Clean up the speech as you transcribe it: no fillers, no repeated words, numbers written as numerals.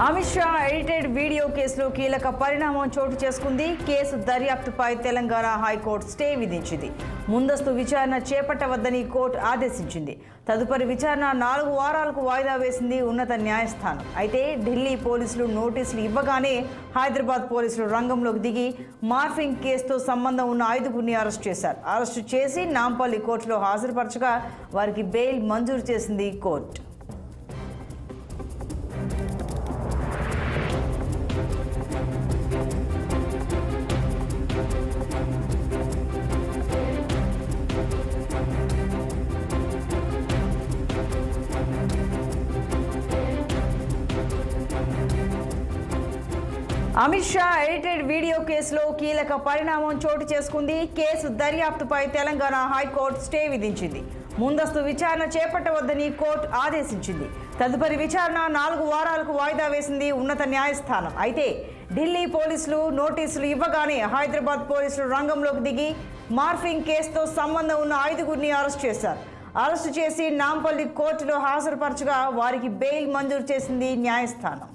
Amit Shah edited video కేసులో కీలక పరిణామం చోటు చేసుకుంది. కేసు దర్యాప్తుపై తెలంగాణ హైకోర్టు స్టే విధించింది. ముందస్తు విచారణ చేపట్టవద్దని కోర్టు ఆదేశించింది. తదుపరి విచారణ 4 వారాలకు వాయిదా వేసింది ఉన్నత న్యాయస్థానం. అయితే ఢిల్లీ పోలీసులు నోటీసులు ఇవ్వగానే హైదరాబాద్ పోలీసులు రంగంలోకి దిగి మార్ఫింగ్ కేసుతో సంబంధం ఉన్న 5గురిని అరెస్ట్ చేశారు. అరెస్టు చేసి నాంపల్లి కోర్టులో హాజరుపరచగా వారికి బెయిల్ మంజూరు చేసింది court. Amit Shah edited video కేసులో కీలక పరిణామం చోటు చేసుకుంది. కేసు దర్యాప్తుపై తెలంగాణ హైకోర్టు స్టే విధించింది. ముందస్తు విచారణ చేపట్టవద్దని కోర్టు ఆదేశించింది. తదుపరి విచారణ 4 వారాలకు వాయిదా వేసింది ఉన్నత న్యాయస్థానం. అయితే ఢిల్లీ పోలీసులు నోటీసులు ఇవ్వగానే హైదరాబాద్ పోలీసులు రంగంలోకి దిగి మార్ఫింగ్ కేసుతో సంబంధం ఉన్న 5గురిని అరెస్ట్ చేశారు. అరెస్టు చేసి నాంపల్లి కోర్టులో హాజరుపరచగా వారికి బెయిల్ మంజూరు చేసింది న్యాయస్థానం.